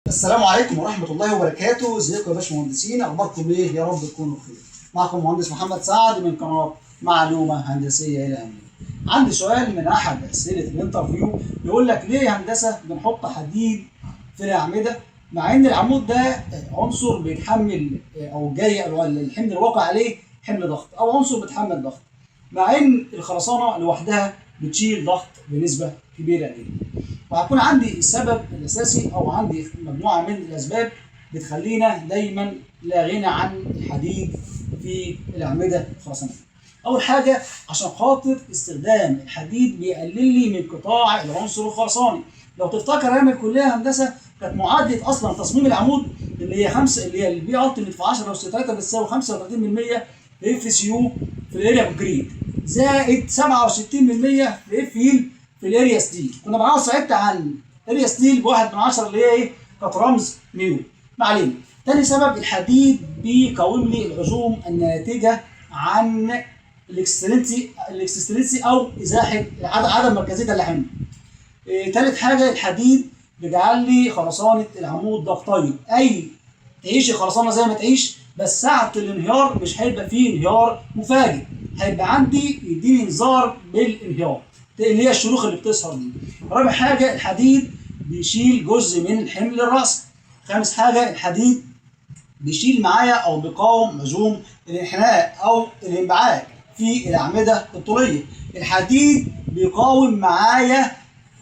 السلام عليكم ورحمة الله وبركاته، ازيكم يا باشمهندسين؟ اخباركم ايه؟ يا رب تكونوا بخير. معكم مهندس محمد سعد من قناة معلومة هندسية إلى أمريكا. عندي سؤال من أحد أسئلة الانترفيو بيقول لك ليه هندسة بنحط حديد في الأعمدة مع إن العمود ده عنصر بيتحمل أو جاي أو الحمل الواقع عليه حمل ضغط أو عنصر بيتحمل ضغط، مع إن الخرسانة لوحدها بتشيل ضغط بنسبة كبيرة جدا. وهيكون عندي السبب الاساسي او عندي مجموعه من الاسباب بتخلينا دايما لا غنى عن الحديد في الاعمده الخرسانيه. اول حاجه عشان خاطر استخدام الحديد بيقلل لي من قطاع العنصر الخرساني. لو تفتكر ايام الكليه هندسه كانت معادله اصلا تصميم العمود اللي هي 5 اللي هي البي التيميت في 10 اس 3 بتساوي 35% في اف سي يو في الاريا جريد زائد 67% في اف يل في الاريا ستيل. كنا بنعوض ساعتها عن اريا ستيل بواحد من 10 اللي هي ايه؟ كانت رمز ميو. ما علينا. تاني سبب الحديد بيقاوم لي العزوم الناتجه عن الاكستنسي او ازاحه عدم مركزيه اللحام. تالت حاجه الحديد بيجعل لي خرسانه العمود ضغطيه، اي تعيش الخرسانه زي ما تعيش بس ساعه الانهيار مش هيبقى فيه انهيار مفاجئ، هيبقى عندي يديني انذار بالانهيار اللي هي الشروخ اللي بتظهر دي. رابع حاجه الحديد بيشيل جزء من حمل الراس. خامس حاجه الحديد بيشيل معايا او بيقاوم عزوم الانحناء او الانبعاج في الاعمده الطوليه. الحديد بيقاوم معايا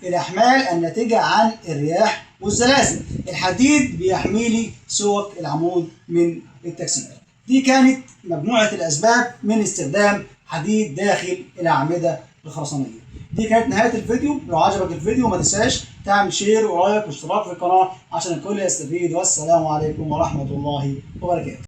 الاحمال الناتجه عن الرياح والزلازل. الحديد بيحمي لي سوق العمود من التكسير. دي كانت مجموعه الاسباب من استخدام حديد داخل الاعمده الخرسانيه. دي كانت نهايه الفيديو. لو عجبك الفيديو ما تنساش تعمل شير ولايك واشتراك في القناه عشان الكل يستفيد. والسلام عليكم ورحمه الله وبركاته.